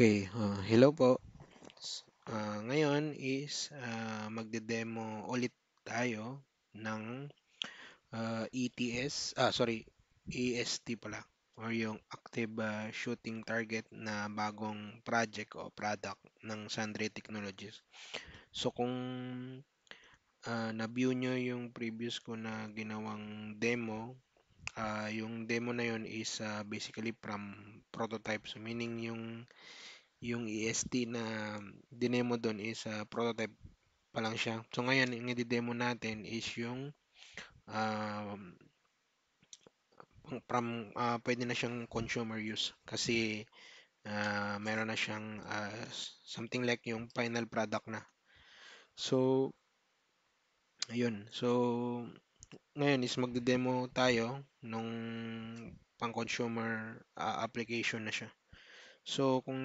Okay, hello po. Ngayon is magde-demo ulit tayo ng EST pala, or yung Active Shooting Target na bagong project o product ng Sandre Technologies. So kung na-view nyo yung previous ko na ginawang demo, yung demo na yun is basically from prototype. So meaning yung EST na dinemo doon is prototype pa lang siya. So ngayon, yung i-demo natin is yung um, pwede na siyang consumer use kasi meron na siyang something like yung final product na. So, ayun. So, ngayon is magde-demo tayo nung pang-consumer application na siya. So, kung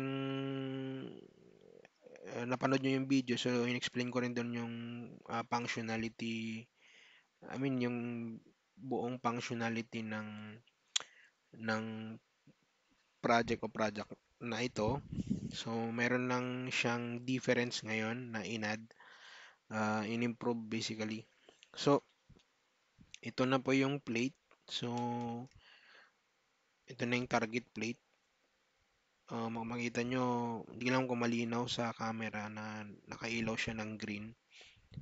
napanood nyo yung video, so in-explain ko rin doon yung functionality, I mean yung buong functionality ng project na ito. So meron lang siyang difference ngayon na in-add, in-improve basically. So ito na po yung plate. So ito na yung target plate. Makikita nyo, hindi lang kung malinaw sa camera na nakailaw siya ng green.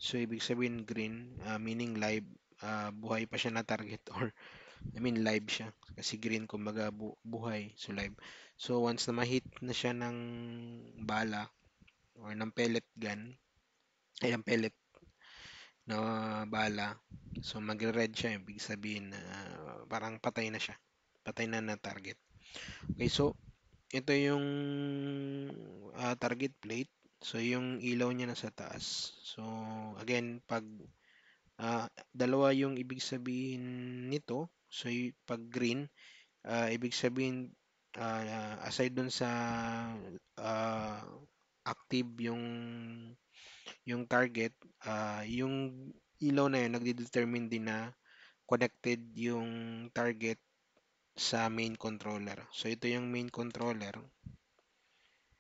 So, ibig sabihin green, meaning live, buhay pa siya na target or I mean live siya. Kasi green kumbaga buhay, so live. So, once na ma-hit na siya ng bala or ng pellet gun, ay ng pellet na bala, so magre-red siya, ibig sabihin na parang patay na siya. Patay na na target. Okay, so ito yung target plate. So, yung ilaw niya nasa taas. So, again, pag dalawa yung ibig sabihin nito. So, pag green, ibig sabihin, aside dun sa uh, active yung target, yung ilaw na yun, nagde-determine din na connected yung target sa main controller. So, ito yung main controller.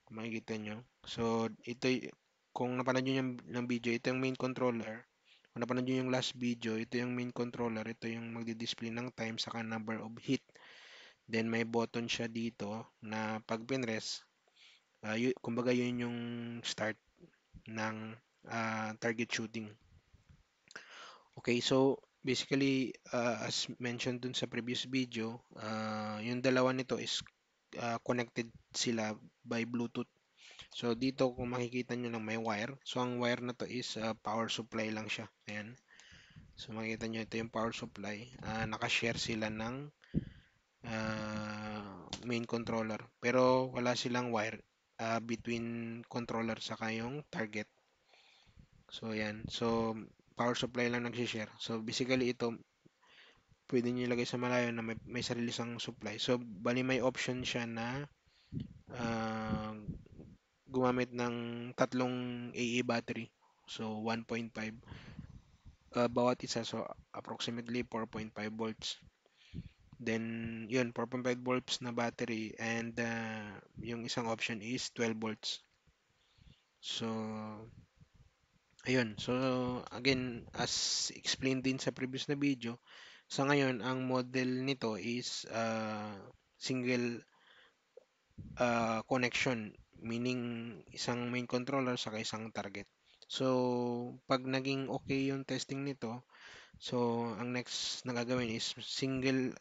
Makikita nyo. So, kung napanood nyo yung video, ito yung main controller. Kung napanood nyo yung last video, ito yung main controller. Ito yung magdi-display ng time saka number of hit. Then, may button siya dito na pag pinress, kumbaga yun yung start ng target shooting. Okay, so basically, as mentioned dun sa previous video, yung dalawa nito is connected sila by Bluetooth. So dito kung makikita nyo lang may wire. So ang wire na to is power supply lang siya. Ayan. So makikita nyo ito yung power supply. Nakashare sila ng main controller. Pero wala silang wire between controller saka yung target. So ayan. So power supply lang nagsishare. So basically ito pwede nyo ilagay sa malayo na may sarili siyang supply. So bali may option siya na uh, gumamit ng tatlong AA battery. So 1.5 bawat isa, so approximately 4.5 volts. Then yun 4.5 volts na battery, and yung isang option is 12 volts. So ayun. So again, as explained din sa previous na video, sa ngayon ang model nito is single connection, meaning isang main controller saka isang target. So, pag naging okay yung testing nito, so ang next na gagawin is single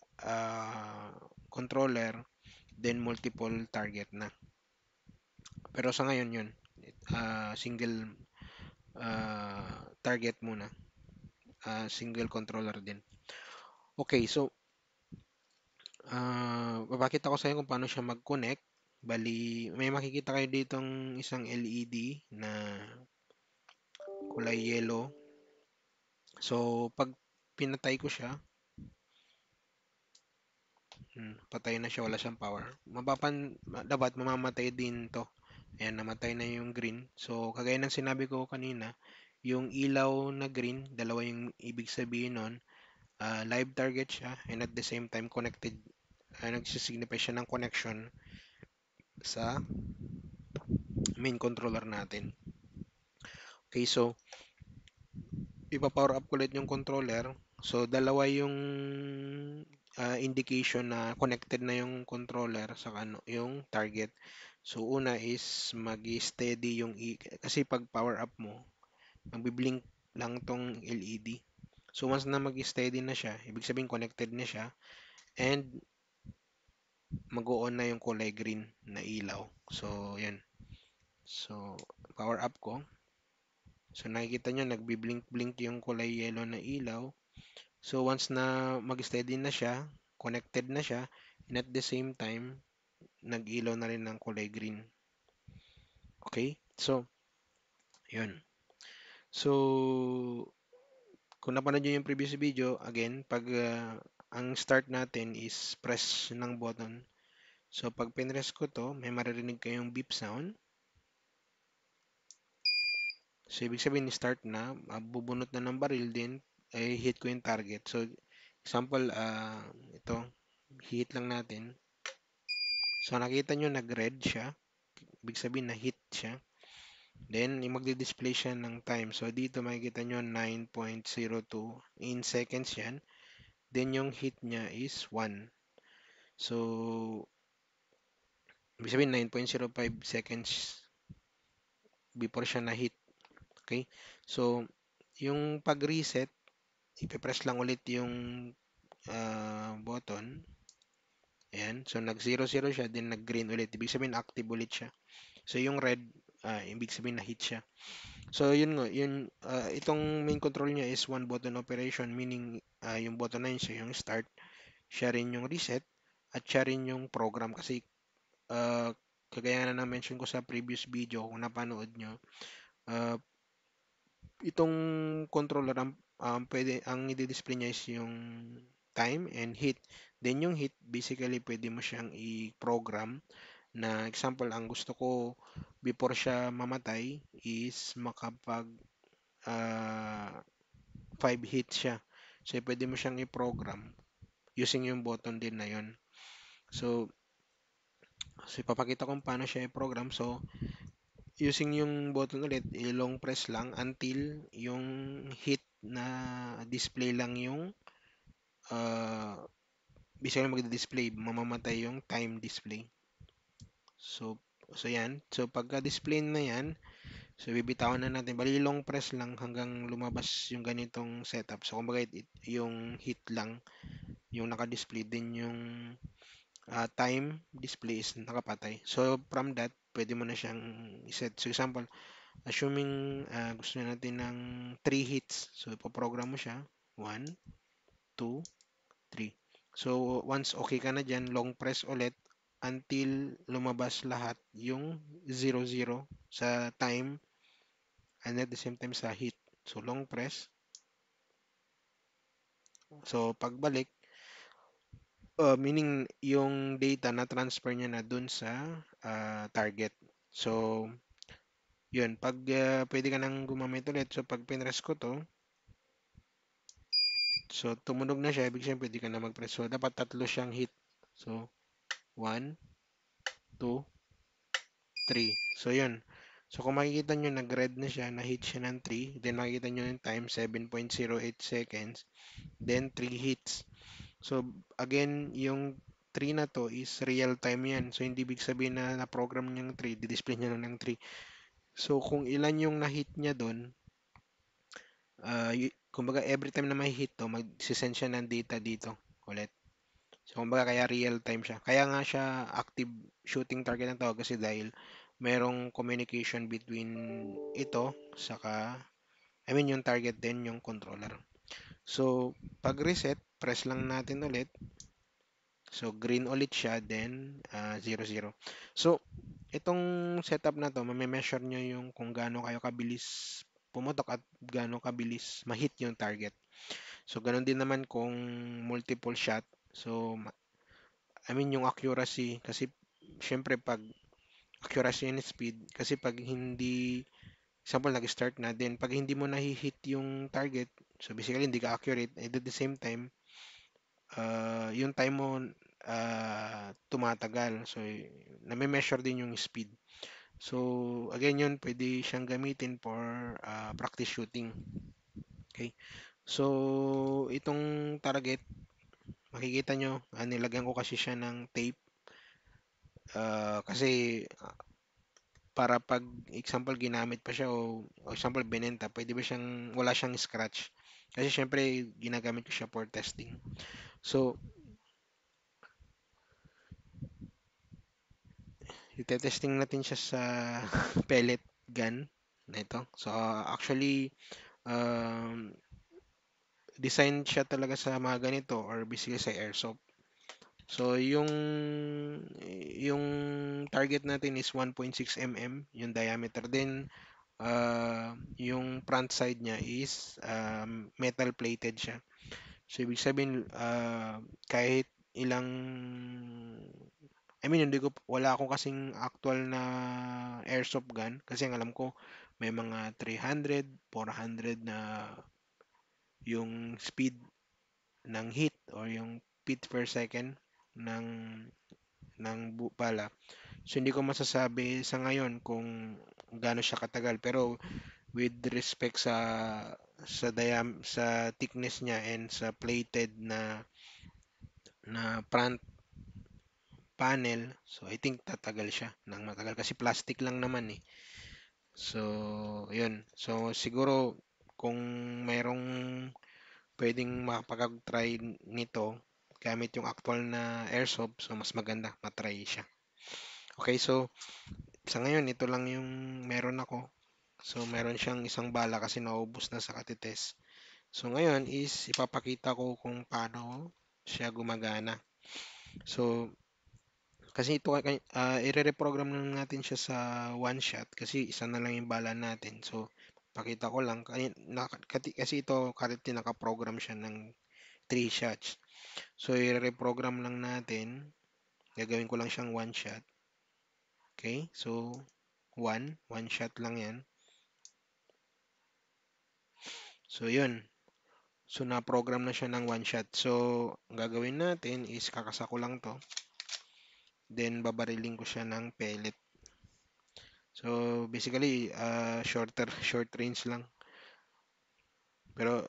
controller, then multiple target na. Pero sa ngayon yun, single target muna, single controller din. Okay, so papakita ko sa inyo kung paano siya mag-connect. Bali, may makikita kayo ditong isang LED na kulay yellow. So, pag pinatay ko siya, patay na siya, wala siyang power. Dapat mamamatay din to. Ayan, namatay na yung green. So, kagaya ng sinabi ko kanina, yung ilaw na green, dalawa yung ibig sabihin nun, live target siya, and at the same time connected, nagsisignify siya ng connection sa main controller natin. Okay, so ipa-power up ko ulit yung controller. So dalawa yung indication na connected na yung controller sa ano, yung target. So una is mag-steady yung kasi pag power up mo, magbi-blink lang tong LED. So once na mag-steady na siya, ibig sabihin connected na siya and mag-on na yung kulay green na ilaw. So yan. So power up ko. So nakikita nyo nagbi-blink-blink yung kulay yellow na ilaw. So once na mag-steady na siya, connected na siya, and at the same time, nag-ilaw na rin ng kulay green. Okay? So, yun. So, kung napanood nyo yung previous video, again, pag ang start natin is press ng button. So, pag pinress ko to, may maririnig kayong beep sound. So, ibig sabihin, start na, bubunot na ng baril din, ay hit ko yung target. So, example, ito, hit lang natin. So, nakita nyo, nag-red siya. Ibig sabihin, na-hit siya. Then, magdi-display siya ng time. So, dito makikita nyo 9.02 in seconds yan. Then, yung hit niya is 1. So, ibig sabihin 9.05 seconds before siya na-hit. Okay? So, yung pag-reset, ipipress lang ulit yung button. Ayan. So, nag-0-0 siya, then nag-green ulit. Ibig sabihin, active ulit siya. So, yung red, ibig sabihin na-hit siya. So, yun nga, itong main control niya is one button operation, meaning yung button na yun siya yung start, siya rin yung reset, at siya rin yung program. Kasi, kagaya na na-mention ko sa previous video, kung napanood nyo, uh, itong controller, ang i-display niya is yung time and heat. Then, yung heat, basically, pwede mo siyang i-program na example, ang gusto ko before siya mamatay is makapag uh, 5 hits siya. So, pwede mo siyang i-program using yung button din na yun. So, ipapakita ko paano siya i-program. So, using yung button ulit, i-long press lang until yung hit na display lang yung basically magdi-display, mamamatay yung time display. So, yan. So, pagka-display na yan, so, bibitawan na natin. Bali, long press lang hanggang lumabas yung ganitong setup. So, kumbaga, yung hit lang yung naka-display din yung time display is nakapatay. So, from that, pwede mo na siyang iset. So, example, assuming gusto natin ng 3 hits. So, ipoprogram mo siya. 1, 2, 3. So, once okay ka na dyan, long press ulit until lumabas lahat yung 0, 0 sa time and at the same time sa hit. So, long press. So, pagbalik, meaning yung data na transfer niya na dun sa target. So, yun. Pag pwede ka nang gumamit ulit. So, pag pinress ko to, so, tumunog na siya. Ibig sabihin, pwede ka na mag-press. So, dapat tatlo siyang hit. So, 1, 2, 3. So, yun. So, kung makikita nyo, nag-red na siya, na-hit siya ng 3. Then, makikita nyo yung time, 7.08 seconds. Then, 3 hits. So, again, yung 3 na to is real time yan. So, hindi ibig sabihin na na-program niyang 3, di-display niya lang ng 3. So, kung ilan yung na-hit niya doon, kumbaga every time na may hit to, mag-send siya ng data dito ulit. So, kumbaga kaya real time siya. Kaya nga siya active shooting target ang tawag kasi dahil merong communication between ito saka yung target din yung controller. So, pag reset, press lang natin ulit. So, green ulit siya, then 0, 0. So, itong setup na to, mame-measure nyo yung kung gaano kayo kabilis pumutok at gaano kabilis ma-hit yung target. So, ganun din naman kung multiple shot. So, yung accuracy, kasi syempre pag accuracy and speed, kasi pag hindi, example, nag-start na din, pag hindi mo na-hit yung target, so basically hindi ka accurate, and at the same time, yung time mo tumatagal. So, nami-measure din yung speed. So, again yun, pwede siyang gamitin for practice shooting. Okay. So, itong target, makikita nyo, nilagyan ko kasi siya ng tape. Kasi para pag example ginamit pa siya o example binenta, pwede ba siyang wala siyang scratch. Kasi syempre ginagamit ko siya for testing. So, itetesting natin siya sa pellet gun na ito. So, actually, um, design siya talaga sa mga ganito or basically sa airsoft. So, yung target natin is 1.6 mm, yung diameter. Then, yung front side niya is metal plated siya. So, ibig sabihin, kahit ilang, I mean, wala akong kasing actual na airsoft gun kasi ang alam ko may mga 300, 400 na yung speed ng hit or yung feet per second ng bala. So hindi ko masasabi sa ngayon kung gaano siya katagal, pero with respect sa thickness niya and sa plated na front panel, so I think tatagal siya ng matagal kasi plastic lang naman eh. So, yun. So, siguro kung mayroong pwedeng makapag-try nito gamit yung actual na airsoft, so mas maganda matry siya. Okay, so sa ngayon ito lang yung meron ako. So, meron siyang isang bala kasi naubos na sa katites. So, ngayon is ipapakita ko kung paano siya gumagana. So, kasi ito, ire-reprogram lang natin siya sa one shot kasi isa na lang yung bala natin. So, pakita ko lang. Kasi ito, currently nakaprogram siya ng 3 shots. So, i-reprogram lang natin. Gagawin ko lang siyang one shot. Okay? So, one shot lang yan. So, yun. So, na-program na siya ng one shot. So, ang gagawin natin is kakasa ko lang to. Then, babariling ko siya ng pellet. So, basically, short range lang. Pero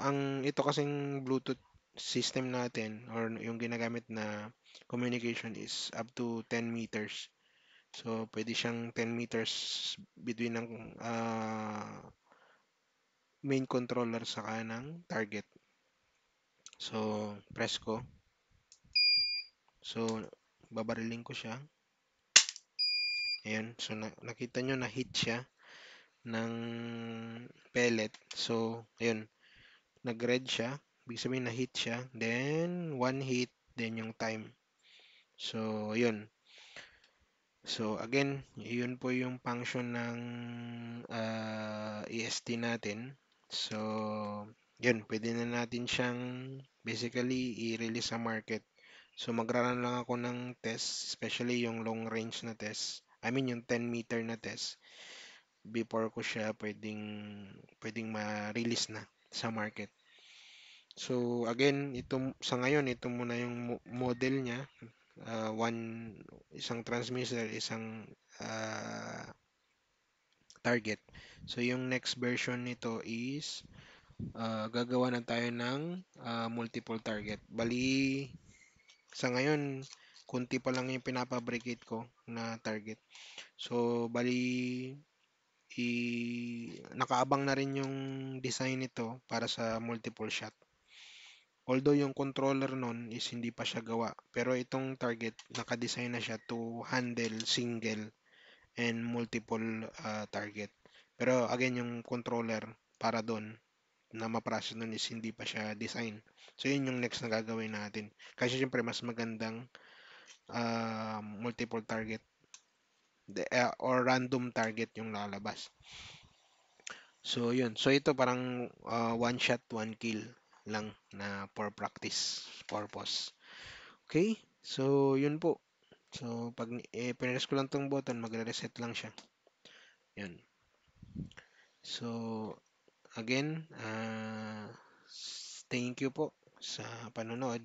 ang ito kasing Bluetooth system natin or yung ginagamit na communication is up to 10 meters. So, pwede siyang 10 meters between ng main controller sa kanang target. So, press ko. So, babariling ko siya. Ayan. So, nakita nyo na hit siya ng pellet. So, ayun. Nag-red siya. Ibig sabihin na hit siya. Then, one hit. Then, yung time. So, yun. So, again, yun po yung function ng EST natin. So, yun. Pwede na natin siyang basically i-release sa market. So, magra-run lang ako ng test, especially yung long range na test. I mean, yung 10 meter na test before ko siya pwedeng ma-release na sa market. So, again, sa ngayon, ito muna yung model niya. Isang transmitter, isang target. So, yung next version nito is gagawa na tayo ng multiple target. Bali, sa ngayon, kunti pa lang yung pinapabricate ko na target. So, bali, nakaabang na rin yung design nito para sa multiple shot. Although yung controller nun is hindi pa siya gawa. Pero itong target, nakadesign na siya to handle single and multiple target. Pero again, yung controller para doon na ma-process nun is hindi pa siya design. So yun yung next na gagawin natin. Kasi syempre mas magandang multiple target or random target yung lalabas. So yun. So ito parang one shot, one kill lang na for practice purpose. Okay? So yun po. So pag pinress ko lang tong button, magre-reset lang siya. Yun. So again, thank you po sa panonood.